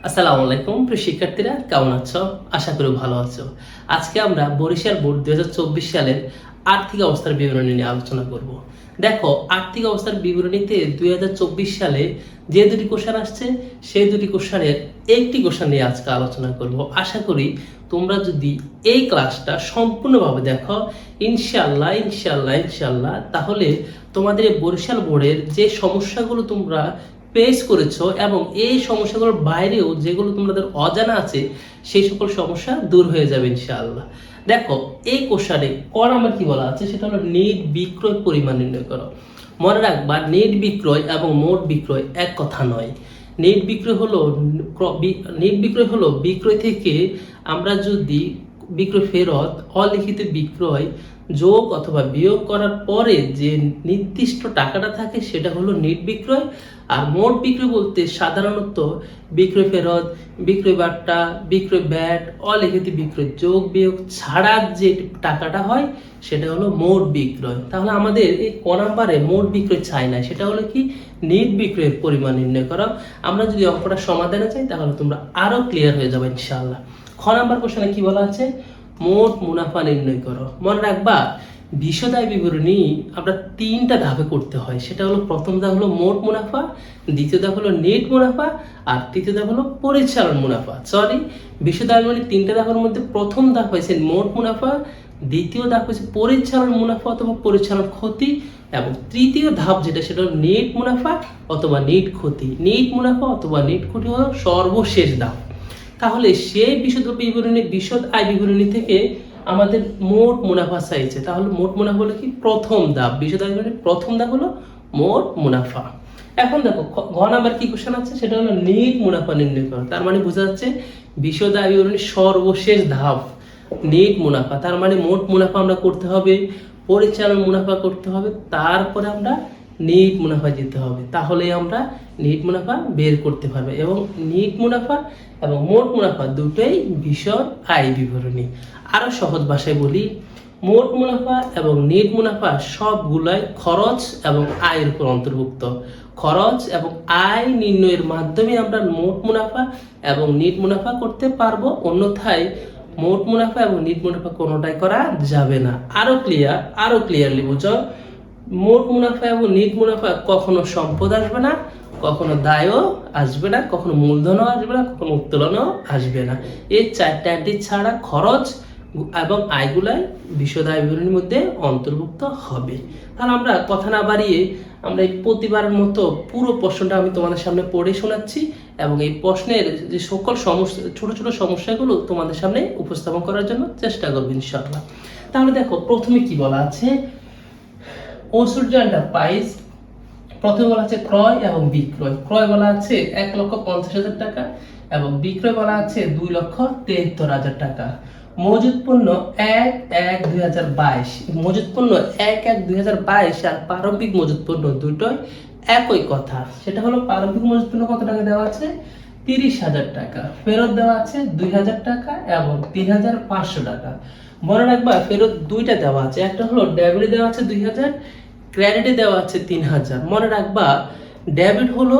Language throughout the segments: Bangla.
আসসালামু আলাইকুম প্রিয় শিক্ষার্থীরা, কেমন আছো? আশা করি ভালো আছো। আজকে আমরা বরিশাল বোর্ড 2024 সালের আর্থিক অবস্থার বিবরণী নিয়ে আলোচনা করব। দেখো, আর্থিক অবস্থার বিবরণীতে 2024 সালে যে দুটি কোশ্চেন আসছে সেই দুটি কোশ্চেনের একটি কোশ্চেন নিয়ে আজকে আলোচনা করব। আশা করি তোমরা যদি এই ক্লাসটা সম্পূর্ণভাবে দেখো, ইনশাআল্লাহ ইনশাআল্লাহ ইনশাআল্লাহ, তাহলে তোমাদের এই বরিশাল বোর্ডের যে সমস্যাগুলো তোমরা ফেস করেছো এবং এই সমস্যাগুলোর বাইরেও যেগুলো তোমাদের অজানা আছে সেই সকল সমস্যা দূর হয়ে যাবে ইনশাআল্লাহ। দেখো, এই কোশ্চেনে ক নাম্বার কি বলা আছে, সেটা হলো নেট বিক্রয় পরিমাণ নির্ণয় করো। মনে রাখবা, নেট বিক্রয় এবং মোট বিক্রয় এক কথা নয়। নেট বিক্রয় হলো বিক্রয় থেকে আমরা যদি বিক্রয় ফেরত অলিখিত বিক্রয় যোগ অথবা বিয়োগ করার পরে যে নির্দিষ্ট টাকাটা থাকে সেটা হলো নেট বিক্রয়। আর মোট বিক্রয় বলতে সাধারণত বিক্রয় ফেরত, বিক্রয় বাট্টা, বিক্রয় ব্যাট, অলিখিত বিক্রয় যোগ বিয়োগ ছাড়া যে টাকাটা হয় সেটা হলো মোট বিক্রয়। তাহলে আমাদের এই ক নাম্বারে মোট বিক্রয় চাই না, সেটা হলো কি নেট বিক্রয়ের পরিমাণ নির্ণয় করা। আমরা যদি অঙ্কটা সমাধানে চাই তাহলে তোমরা আরো ক্লিয়ার হয়ে যাবে ইনশাআল্লাহ। খ নাম্বার কোশ্চেনে কি বলা আছে, মোট মুনাফা নির্ণয় করো। মনে রাখবা, বিশদায় বিবরণী আমরা তিনটা ধাপে করতে হয়। সেটা হলো, প্রথম ধাপ হলো মোট মুনাফা, দ্বিতীয় ধাপ হলো নেট মুনাফা, আর তৃতীয় ধাপ হলো পরিচালন মুনাফা। বিশদায় বিবরণী তিনটা ধাপের মধ্যে প্রথম ধাপ হয়েছে মোট মুনাফা, দ্বিতীয় ধাপ হচ্ছে পরিচালন মুনাফা অথবা পরিচালন ক্ষতি, এবং তৃতীয় ধাপ যেটা সেটা হলো নেট মুনাফা অথবা নেট ক্ষতি। নেট মুনাফা অথবা নেট ক্ষতি হলো সর্বশেষ ধাপ। তাহলে সেই বিশদ আয় বিবরণী থেকে আমাদের মোট মুনাফা চাইছে। তাহলে মোট মুনাফা হলো কি প্রথম ধাপ, বিশদ আয় বিবরণীর প্রথম ধাপ হলো মোট মুনাফা। এখন দেখো, ঘ নাম্বার কি কোশ্চেন আছে, সেটা হলো নেট মুনাফা নির্ণয় করো। তার মানে বোঝা যাচ্ছে বিশদ আয় বিবরণীর সর্বশেষ ধাপ নেট মুনাফা। তার মানে মোট মুনাফা আমরা করতে হবে, পরিচালন মুনাফা করতে হবে, তারপরে আমরা নেট মুনাফা যেতে হবে। তাহলে আমরা নেট মুনাফা বের করতে পারবে। এবং নেট মুনাফা এবং মোট মুনাফা দুটোই বিশদ আয় বিবরণী। আরো সহজ ভাষায় বলি, মোট মুনাফা এবং নেট মুনাফা সবগুলাই খরচ এবং আয়ের উপর অন্তর্ভুক্ত। খরচ এবং আয় নির্ণয়ের মাধ্যমে আমরা মোট মুনাফা এবং নেট মুনাফা করতে পারবো, অন্যথায় মোট মুনাফা এবং নেট মুনাফা কোনোটাই করা যাবে না। আরো ক্লিয়ারলি বুঝো, মোট মুনাফা এবং নেট মুনাফা কখনো সম্পদ আসবে না, কখনো দায়ও আসবে না, কখনো মূলধনও আসবে না, কখনো উত্তোলনও আসবে না। এই চারটি ছাড়া খরচ এবং আয়গুলাই বিশদ আয় বিবরণীর মধ্যে অন্তর্ভুক্ত হবে। তাহলে আমরা কথা না বাড়িয়ে আমরা এই প্রতিবারের মতো পুরো প্রশ্নটা আমি তোমাদের সামনে পড়ে শোনাচ্ছি এবং এই প্রশ্নের যে সকল সমস্যা, ছোট ছোট সমস্যাগুলো তোমাদের সামনে উপস্থাপন করার জন্য চেষ্টা করবো ইনশাআল্লাহ। তাহলে দেখো, প্রথমে কি বলা আছে, ঐশ্বর্য এন্টারপ্রাইজ প্রথমে বলা আছে ক্রয় এবং বিক্রয়। ক্রয় বলা আছে 1,50,000 টাকা এবং বিক্রয় বলা আছে 2,73,000 টাকা। মজুত পণ্য 1/1/2022, মজুত পণ্য 1/1/2022 আর প্রারম্ভিক মজুত পণ্য দুটোই একই কথা। সেটা হলো, প্রারম্ভিক মজুত পণ্য কত টাকা দেওয়া আছে, 30,000 টাকা। ফেরত দেওয়া আছে 2,000 টাকা এবং 3,500 টাকা। মনে রাখবা, ফেরত দুইটা দেওয়া আছে, একটা হলো ডেবিটে দেওয়া আছে 2,000, ক্রেডিটে দেওয়া আছে 3,000। মনে রাখবা, ডেবিট হলো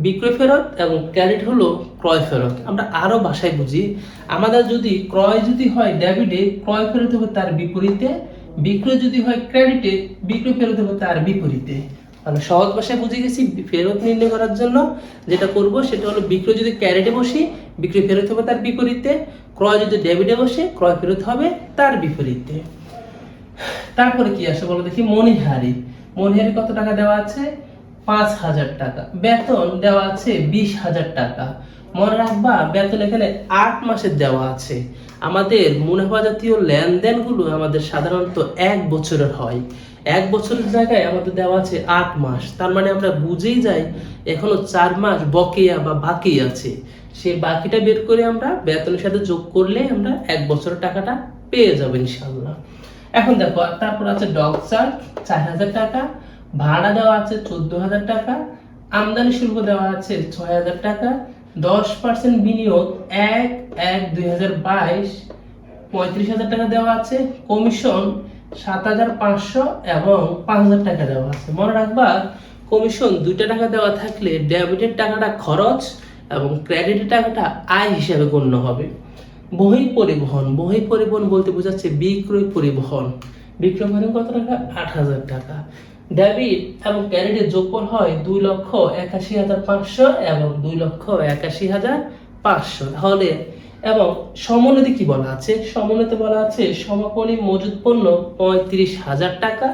বিক্রয় ফেরত এবং ক্রেডিট হলো ক্রয় ফেরত। আমরা আরো ভাষায় বুঝি, আমাদের যদি ক্রয় যদি হয় ডেবিটে, ক্রয় ফেরত হবে তার বিপরীতে, বিক্রয় যদি হয় ক্রেডিটে, বিক্রয় ফেরত হবে তার বিপরীতে। মানে সহজ ভাষায় বুঝে গেছি, ফেরত নির্ণয় করার জন্য যেটা করব সেটা হলো, বিক্রয় যদি ক্রেডিটে বসে, বিক্রয় ফেরত হবে তার বিপরীতে, ক্রয় যদি ডেবিটে বসে, ক্রয় ফেরত হবে তার বিপরীতে। তারপরে কি আসে বলো দেখি, মণিহারি কত টাকা দেওয়া আছে, 5,000 টাকা। বেতন দেওয়া আছে 20,000 টাকা। মনে রাখবা, বেতন এখানে 8 মাসের দেওয়া আছে। আমাদের মুনাফা জাতীয় লেনদেনগুলো আমাদের সাধারণত 1 বছরের হয়। 1 বছরের জায়গায় আমাদের দেওয়া আছে 8 মাস। তার মানে আমরা বুঝেই যাই এখনো 4 মাস বকেয়া বা বাকি আছে। সেই বাকিটা বের করে আমরা বেতনের সাথে যোগ করলে আমরা 1 বছরের টাকাটা পেয়ে যাবো ইনশাআল্লাহ। এখন দেখো, তারপর আছে ডগ চার্জ 4,000 টাকা, ভাড়া দেওয়া আছে 14,000 টাকা, আমদানি শুল্ক দেওয়া আছে 6,000 টাকা, 10% বিনিয়োগ 1/1/2022 35,000 টাকা দেওয়া আছে, কমিশন 7,500 এবং 5,000 টাকা দেওয়া আছে। মনে রাখবা, কমিশন 2টা টাকা দেওয়া থাকলে ডেবিটের টাকাটা খরচ এবং ক্রেডিটের টাকাটা আয় হিসাবে গণ্য হবে। বহি পরিবহন বলতে বোঝাচ্ছে বিক্রয় পরিবহন কত টাকা? 8,000 টাকা। ডেবিট এবং ক্রেডিটের যোগফল হয় 2,81,500 এবং 2,81,500। তাহলে এবং সমোন্নতি কি বলা আছে? সমোন্নতি বলা আছে সমাপনী মজুদ পণ্য 35,000 টাকা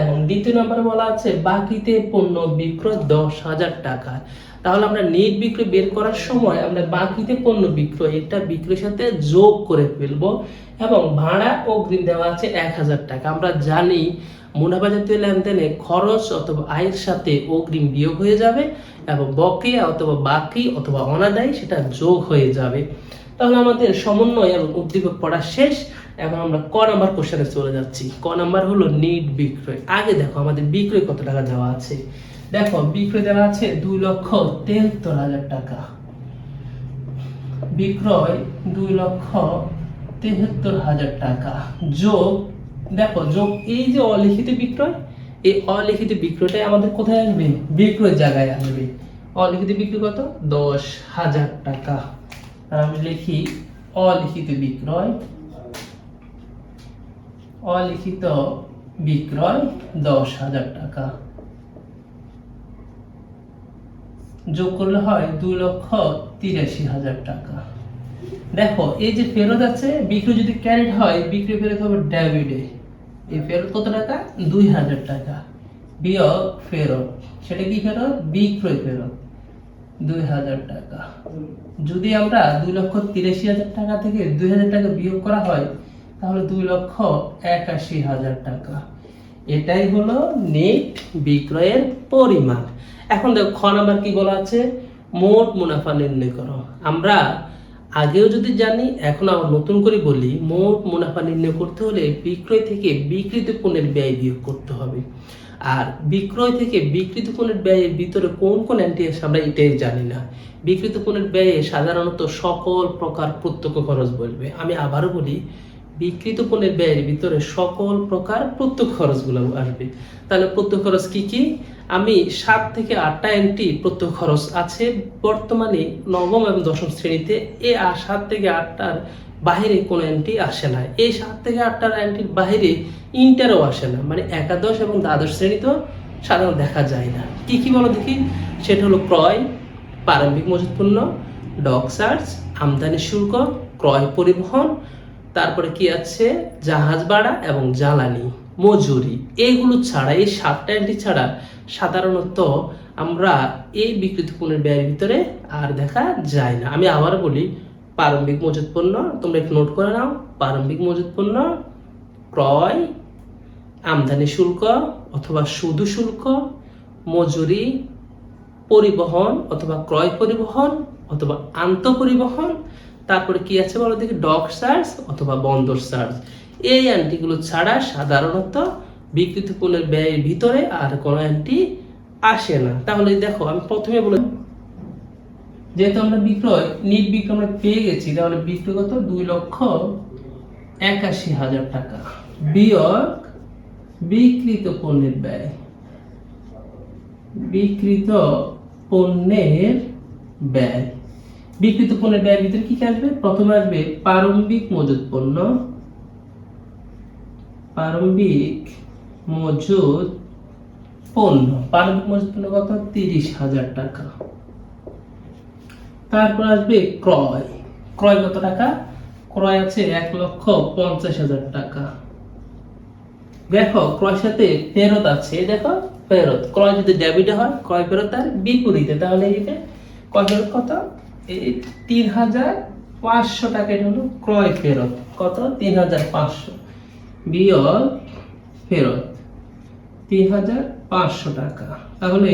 এবং দ্বিতীয় নম্বরে বলা আছে বাকিতে পণ্য বিক্রয় 10,000 টাকা। তাহলে আমরা নেট বিক্রয় বের করার সময় আমরা বাকিতে পণ্য বিক্রয় এটা বিক্রয়ের সাথে যোগ করে ফেলবো এবং ভাড়া অগ্রিম দেওয়া আছে 1,000 টাকা। আমরা জানি মুনাফা জাতীয় লেনদেনে খরচ অথবা আয়ের সাথে অগ্রিম বিয়োগ হয়ে যাবে এবং বকেয়া অথবা বাকি অথবা অনাদায়ী সেটা যোগ হয়ে যাবে। তাহলে আমাদের সমন্বয় এবং উদ্দীপক পড়া শেষ। এখন আমরা ক নাম্বার কোশ্চেনে চলে যাচ্ছি। ক নাম্বার হলো নিট বিক্রয়। আগে দেখো আমাদের বিক্রয় কত টাকা দেওয়া আছে। দেখো বিক্রয় দেওয়া আছে 2,73,000 টাকা। বিক্রয় 2,73,000 টাকা যোগ, দেখো যোগ এই যে অলিখিত বিক্রয়, এই অলিখিত বিক্রয়টাই আমাদের কোথায় আসবে? বিক্রয় জায়গায় আসবে। অলিখিত বিক্রয় কত? 10,000 টাকা। আর আমি লিখি অলিখিত বিক্রয় 10,000 টাকা যোগ করলে হয় 2,83,000 টাকা। দেখো এই যে ফেরত আছে, বিক্রয় যদি ক্রেডিট হয় বিক্রয় ফেরত হবে ডেবিটে। এই ফেরত কত টাকা? 2,000 টাকা বিয়োগ ফেরত, সেটা কি ফেরত? বিক্রয় ফেরত 2,000 টাকা। যদি আমরা 2,83,000 টাকা থেকে 2,000 টাকা বিয়োগ করা হয় তাহলে 2,81,000 টাকা। এটাই হলো নেট বিক্রয়ের পরিমাণ। এখন দেখো খ নাম্বার কি বলা আছে? মোট মুনাফা নির্ণয় করো। আমরা আগেও যদি জানি এখন আবার নতুন করে বলি, মোট মুনাফা নির্ণয় করতে হলে বিক্রয় থেকে বিক্রিত পণ্যের ব্যয় বিয়োগ করতে হবে। আর বিক্রয় থেকে বিক্রিত পণ্যের ব্যয়ের ভিতরে কোন কোন এন্ট্রি আছে আমরা এটাই জানি না। বিক্রিত পণ্যের ব্যয়ে সাধারণত সকল প্রকার প্রত্যক্ষ খরচ বলবে। আমি আবারও বলি, বিক্রিত পণ্যের ব্যয়ের ভিতরে সকল প্রকার প্রত্যক্ষ খরচগুলো আসবে। তাহলে প্রত্যক্ষ খরচ কি কি? আমি 7 থেকে 8টা এন্ট্রি প্রত্যক্ষ খরচ আছে বর্তমানে নবম এবং দশম শ্রেণীতে। এই 7 থেকে 8টার বাইরে কোনো এন্ট্রি আসে না। এই 7 থেকে 8টার এন্ট্রির বাইরে ইন্টারও আসে না, মানে একাদশ এবং দ্বাদশ শ্রেণীতেও সাধারণত দেখা যায় না। কি কি বলো দেখি? সেটা হলো ক্রয়, প্রারম্ভিক মজুত পণ্য, ডক চার্জ, আমদানি শুল্ক, ক্রয় পরিবহন, তারপরে কি আছে? জাহাজ ভাড়া এবং জ্বালানি, মজুরি। এইগুলো ছাড়া, এই 7টা এন্ট্রি ছাড়া সাধারণত আমরা এই বিক্রিত পণ্যের ব্যয়ের ভিতরে আর দেখা যায় না। আমি আবার বলি, প্রারম্ভিক মজুত পণ্য তোমরা একটু নোট করে নাও। প্রারম্ভিক মজুত পণ্য, ক্রয়, আমদানি শুল্ক অথবা শুধু শুল্ক, মজুরি, পরিবহন অথবা ক্রয় পরিবহন অথবা আন্তঃপরিবহন, তারপরে কি আছে বলো দেখি? ডক চার্জ অথবা বন্দর চার্জ। এই এন্ট্রিগুলো ছাড়া সাধারণত বিক্রিত পণ্যের ব্যয়ের ভিতরে আর কোনো এন্ট্রি আসে না। তাহলে দেখো আমি প্রথমে বলে, যেহেতু আমরা বিক্রয় নিট বিক্রয় আমরা পেয়ে গেছি, তাহলে বিক্রয় কত? 2,81,000 টাকা বিয়োগ বিক্রিত পণ্যের ব্যয়। বিক্রিত পণ্যের ব্যয়, বিক্রিত পণ্যের ব্যয়ের ভিতরে কি আসবে? প্রথমে আসবে প্রারম্ভিক মজুত পণ্য, প্রারম্ভিক মজুত পণ্য। প্রারম্ভিক মজুত পণ্য কত? 30,000 টাকা। তারপর আসবে ক্রয়। ক্রয় কত টাকা? ক্রয় আছে 1,50,000 টাকা। দেখো ক্রয়ের সাথে ফেরত আছে, দেখো ফেরত। ক্রয় যদি ডেবিটে হয়, ক্রয় ফেরত তার বিপরীতে, তাহলে এইটা ক্রয় ফেরত কত? এই 3,500 টাকা। এটা হলো ক্রয় ফেরত। কত? 3,500 বিয়োগ ফেরত 3,500 টাকা। তাহলে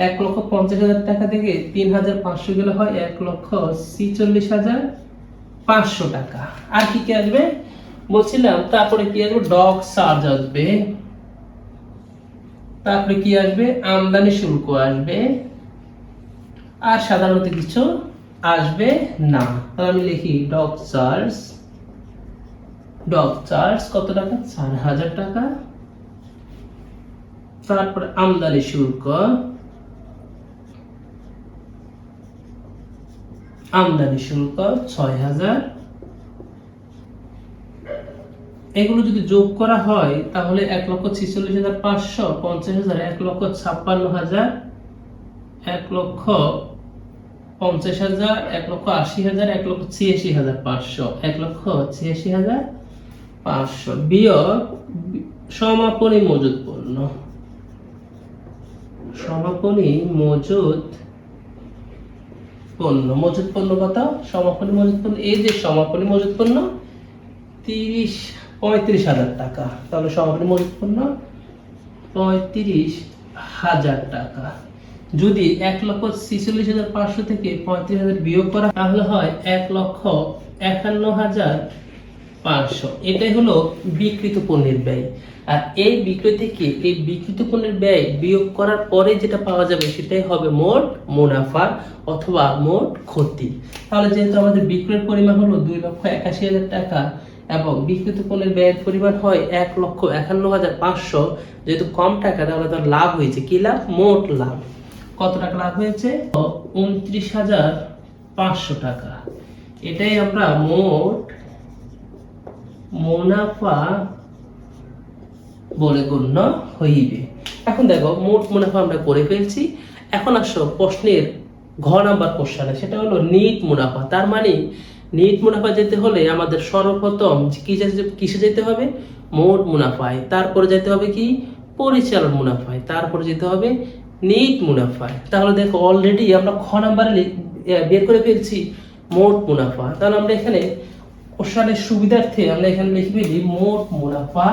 1,50,000 টাকা থেকে 3,500 গেলে হয় 1,46,500 টাকা। আর কি কি আসবে বলছিলাম? তারপরে কি আসবে? ডক চার্জ আসবে। তারপরে কি আসবে? আমদানি শুল্ক আসবে। আর সাধারণত কিছু আসবে না। তাহলে আমি লিখি ডক চার্জ। ডক চার্জ কত টাকা? 4,000 টাকা। তারপরে আমদানি শুল্ক আমদানি শুল্ক ৬,০০০। এগুলো যদি যোগ করা হয় তাহলে ১,৪৬,৫০০, ৫০,০০০, ১,৫৬,০০০, ১,৫০,০০০, ১,৮০,০০০, ১,৮৬,৫০০, ১,৮৬,৫০০ বিয়োগ সমাপনী মজুদ পণ্য। সমাপনী মজুদ পণ্য, মজুদ পণ্য কত? সমাপনী মজুদ পণ্য, এই যে সমাপনী মজুদ পণ্য ৩৫,০০০ টাকা। তাহলে সমাপনী মজুদ পণ্য ৩৫,০০০ টাকা। যদি ১,৪৬,৫০০ থেকে ৩৫,০০০ বিয়োগ করা তাহলে হয় ১,৫১,৫০০। এটাই হলো বিক্রিত পণ্যের ব্যয়। আর এই বিক্রয় থেকে এই বিক্রিত পণ্যের ব্যয় বিয়োগ করার পরে যেটা পাওয়া যাবে সেটাই হবে মোট মুনাফা অথবা মোট ক্ষতি। তাহলে যেহেতু আমাদের বিক্রয়ের পরিমাণ হলো ২,৮১,০০০ টাকা এবং বিক্রিত পণ্যের ব্যয়ের পরিমাণ হয় ১,৫১,৫০০, যেহেতু কম টাকা তাহলে তার লাভ হয়েছে। কি লাভ? মোট লাভ। কত টাকা লাভ হয়েছে? ২৯,৫০০ টাকা। এটাই আমরা মোট মুনাফা বলে গণ্য হইবে। এখন দেখো মোট মুনাফা আমরা করে ফেলছি। এখন আসো প্রশ্নের ঘ নাম্বার কোশ্চেনে, সেটা হলো নিট মুনাফা। তার মানে নিট মুনাফা যেতে হলে আমাদের সর্বপ্রথম কিসে যেতে হবে? মোট মুনাফায়। তারপরে যেতে হবে কি? পরিচালন মুনাফায়। তারপরে যেতে হবে নিট মুনাফায়। তাহলে দেখো অলরেডি আমরা খ নাম্বারে বের করে ফেলছি মোট মুনাফা। তাহলে আমরা এখানে কোশ্চেনের সুবিধার্থে আমরা এখানে লিখে ফেলি মোট মুনাফা।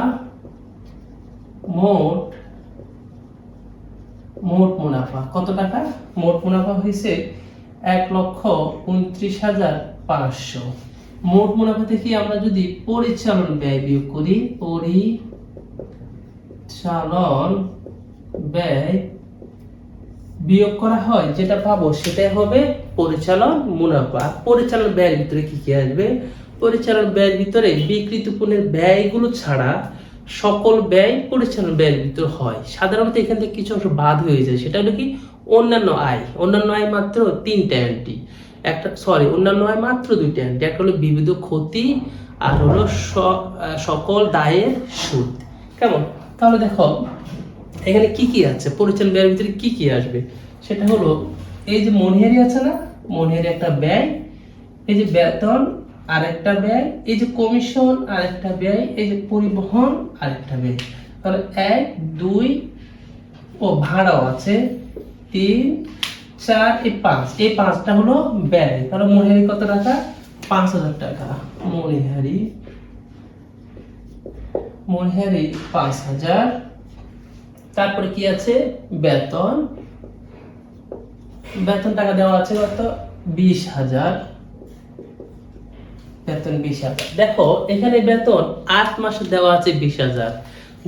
মোট মুনাফা কত টাকা? মোট মুনাফা হয়েছে ১,২৯,৫০০। মোট মুনাফা থেকে আমরা যদি পরিচালন ব্যয় বিয়োগ করি, পরিচালন ব্যয় বিয়োগ করা হয়, যেটা পাবো সেটাই হবে পরিচালন মুনাফা। পরিচালন ব্যয়ের ভিতরে কি কি আসবে? পরিচালন ব্যয়ের ভিতরে বিক্রিত পণ্যের ব্যয়গুলো ছাড়া সকল ব্যয় পরিচালন ব্যয়ের ভিতর হয়। সাধারণত এখান থেকে কিছু অংশ বাদ হয়ে যায়, সেটা হলো কি? অন্যান্য আয়। অন্যান্য আয় মাত্র ৩টা এন্ট্রি। অন্যান্য আয় মাত্র 2টা এন্ট্রি। একটা হলো বিবিধ ক্ষতি আর হলো সকল দায়ের সুদ। কেমন? তাহলে দেখো এখানে কি কি আছে, পরিচালন ব্যয়ের ভিতরে কি কি আসবে সেটা হলো এই যে মনিহারি আছে না, মনিহারি একটা ব্যয়, এই যে বেতন আরেকটা ব্যয়, এই যে কমিশন আরেকটা ব্যয়, এই যে পরিবহন আরেকটা ব্যয়। তাহলে 1, 2 ও ভাড়াও আছে 3, 4, এই 5, এই 5টা হলো ব্যয়। তাহলে মনিহারি কত টাকা? ৫,০০০ টাকা। মনিহারি ৫,০০০। তারপরে কি আছে? বেতন। বেতন টাকা দেওয়া আছে কত? ২০,০০০। বেতন ২০,০০০। দেখো এখানে বেতন ৮ মাসে দেওয়া আছে ২০,০০০।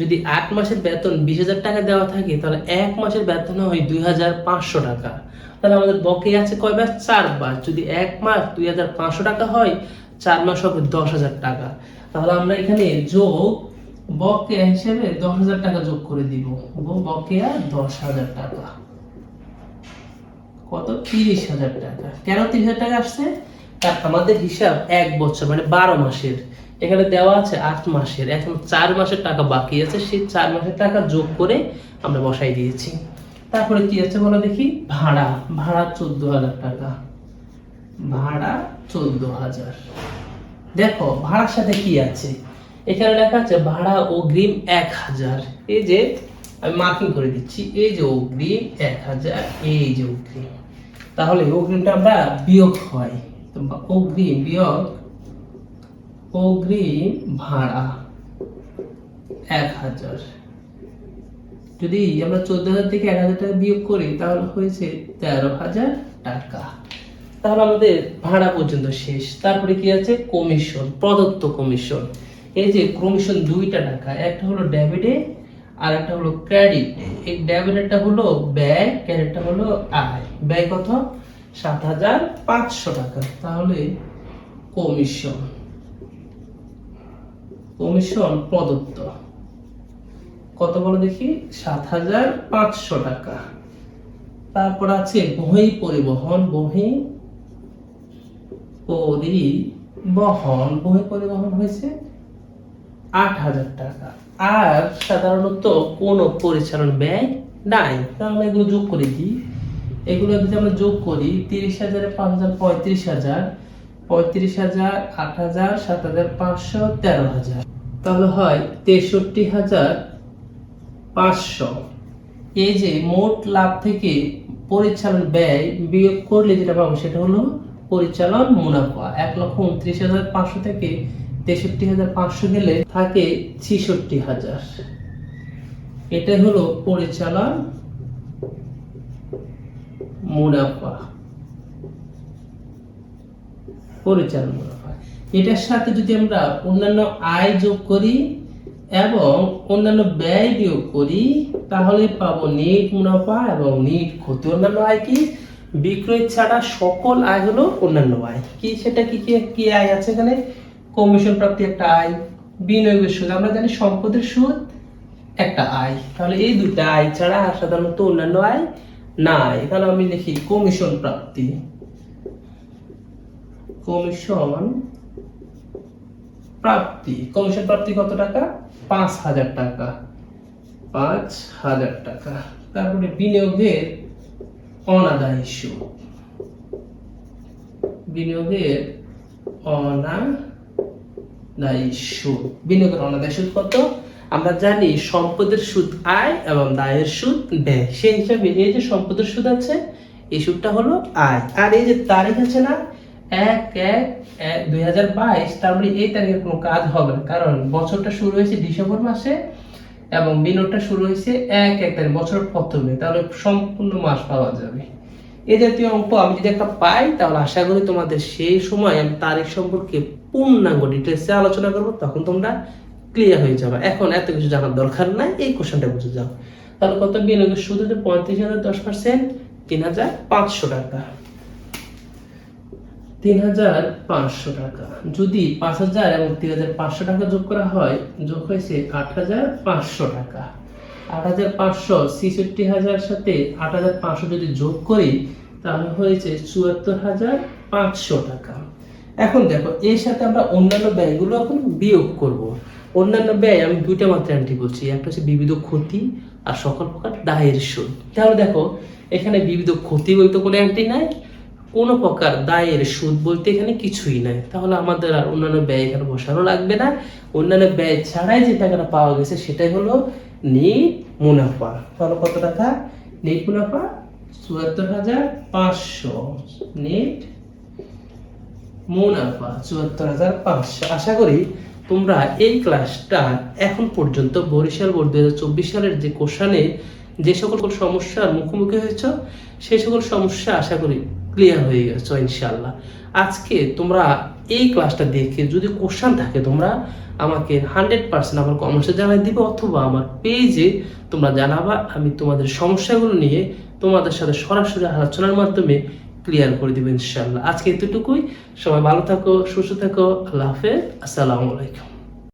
যদি ৮ মাসের বেতন ২০,০০০ টাকা দেওয়া থাকে তাহলে এক মাসের বেতন হয় ২,৫০০ টাকা। তাহলে আমাদের বকেয়া আছে কয়বার? 4 বার। যদি এক মাস ২,৫০০ টাকা হয়, 4 মাস হবে ১০,০০০ টাকা। তাহলে আমরা এখানে যোগ বকেয়া হিসেবে ১০,০০০ টাকা যোগ করে দিব। বকেয়া ১০,০০০ টাকা। কত? ৩০,০০০ টাকা। কেন ৩০,০০০ টাকা আসছে? কারণ আমাদের হিসাব 1 বছর মানে 12 মাসের। এখানে দেওয়া আছে 8 মাসের। এখন 4 মাসের টাকা বাকি আছে, সেই 4 মাসের টাকা যোগ করে আমরা বসাই দিয়েছি। তারপরে কি আছে বলো দেখি? ভাড়া। ভাড়া ১৪,০০০ টাকা। ভাড়া ১৪,০০০। দেখো ভাড়ার সাথে কি আছে? এখানে লেখা আছে ভাড়া অগ্রিম ১,০০০। এই যে আমি মার্কিং করে দিচ্ছি, এই যে অগ্রিম ১,০০০, এই যে অগ্রিম। তাহলে অগ্রিমটা আমরা বিয়োগ হয়, অগ্রিম বিয়োগ অগ্রিম ভাড়া ১,০০০। যদি আমরা ১৪,০০০ থেকে ১,০০০ টাকা বিয়োগ করি তাহলে হয়েছে ১৩,০০০ টাকা। তাহলে আমাদের ভাড়া পর্যন্ত শেষ। তারপরে কি আছে? কমিশন, প্রদত্ত কমিশন। এই যে কমিশন 2টা টাকা, একটা হলো ডেবিটে আর একটা হলো ক্রেডিটে। এই ডেবিটেরটা হলো ব্যয়, ক্রেডিটটা হলো আয়। ব্যয় কত? ৭,৫০০ টাকা। তাহলে কমিশন প্রদত্ত কত বলো দেখি? ৭,৫০০ টাকা। তারপর আছে বহি পরিবহন। বহি বহির পরিবহন হয়েছে 8,000 টাকা। আর সাধারণত কোনো পরিচালন ব্যয় নাই, তাহলে এগুলো যোগ করে দিই। এগুলো যদি আমরা যোগ করি 30,000 5,000 35,000, 35,000 8,000 7,500 13,000, তাহলে হয় 63,500। এই যে মোট লাভ থেকে পরিচালন ব্যয় বিয়োগ করলে যেটা পাবো সেটা হলো পরিচালন মুনাফা। 1,29,500 থেকে 63,500 গেলে থাকে 66,000। এটা হলো পরিচালন মুনাফা। পরিচালন মুনাফা এটার সাথে যদি আমরা অন্যান্য আয় যোগ করি এবং অন্যান্য ব্যয় বিয়োগ করি তাহলে পাবো নেট মুনাফা এবং নেট ক্ষতি। অন্যান্য আয় কি? বিক্রয় ছাড়া সকল আয় হলো অন্যান্য আয়। কি সেটা কি কি আয় আছে এখানে? কমিশন প্রাপ্তি একটা আয়, বিনিয়োগের সুদ, আমরা জানি সম্পদের সুদ একটা আয়। তাহলে এই দুইটা আয় ছাড়া আর সাধারণত অন্যান্য আয় নাই। তাহলে আমি লিখি কমিশন প্রাপ্তি। কমিশন প্রাপ্তি কত টাকা? 5,000 টাকা। 5,000 টাকা। তারপরে বিনিয়োগের অনাদায়ী সুদ। বিনিয়োগের অনাদায়ী সুদ কত? আমরা জানি সম্পদের সুদ আয় এবং দায়ের সুদ ব্যয়। সেই হিসাবে এই যে সম্পদের সুদ আছে এই সুদটা হলো আয়। আর এই যে তারিখ আছে না 1/1/2022, তার মানে এই তারিখে কোনো কাজ হবে না, কারণ বছরটা শুরু হয়েছে ডিসেম্বর মাসে এবং বিনিয়োগটা শুরু হয়েছে 1/1 তারিখ বছরের প্রথমে, তাহলে সম্পূর্ণ মাস পাওয়া যাবে। এই জাতীয় অঙ্ক আমি যদি একটা পাই তাহলে আশা করি তোমাদের সেই সময় আমি তারিখ সম্পর্কে পূর্ণাঙ্গ ডিটেলসে আলোচনা করবো, তখন তোমরা ক্লিয়ার হয়ে যাবে। এখন এত কিছু জানার দরকার নাই, এই কোশ্চেনটা বুঝে যাও। তাহলে কত? বিনিয়োগের সুদ হচ্ছে 35,000 10% 3,500 টাকা। 3,500 টাকা। যদি 5,000 এবং 3,500 টাকা যোগ করা হয়, যোগ হয়েছে 8,500 টাকা। 8,500 66,000 সাথে 8,500 যদি যোগ করি তাহলে হয়েছে 74,500 টাকা। এখন দেখো এর সাথে আমরা অন্যান্য ব্যয়গুলো এখন বিয়োগ করব। অন্যান্য ব্যয় আমি দুইটা মাত্র এন্ট্রি বলছি, একটা হচ্ছে বিবিধ ক্ষতি আর সকল প্রকার দায়ের সুদ। তাহলে দেখো এখানে বিবিধ ক্ষতি বলতে কোনো এন্ট্রি নাই, কোনো প্রকার দায়ের সুদ বলতে এখানে কিছুই নাই। তাহলে আমাদের আর অন্যান্য ব্যয় এখানে বসানো লাগবে না। অন্যান্য ব্যয় ছাড়াই যে টাকাটা পাওয়া গেছে সেটাই হলো নেট মুনাফা। তাহলে কত টাকা নেট মুনাফা? 74,500 নেট মুনাফা 74,500। আশা করি তোমরা এই ক্লাসটা এখন পর্যন্ত বরিশাল বোর্ড 2024 সালের যে কোশ্চেনে যে সকল সমস্যার মুখোমুখি হয়েছ সেই সকল সমস্যা আশা করি ক্লিয়ার হয়ে গেছে ইনশাআল্লাহ। আজকে তোমরা এই ক্লাসটা দেখে যদি কোশ্চেন থাকে তোমরা আমাকে 100% আমার কমেন্টসে জানাই দিবে, অথবা আমার পেজে তোমরা জানাবা। আমি তোমাদের সমস্যাগুলো নিয়ে তোমাদের সাথে সরাসরি আলোচনার মাধ্যমে ক্লিয়ার করে দিব ইনশাআল্লাহ। আজকে এতটুকুই। সবাই ভালো থাকো, সুস্থ থাকো। আল্লাহ হাফেজ। আসসালামু আলাইকুম।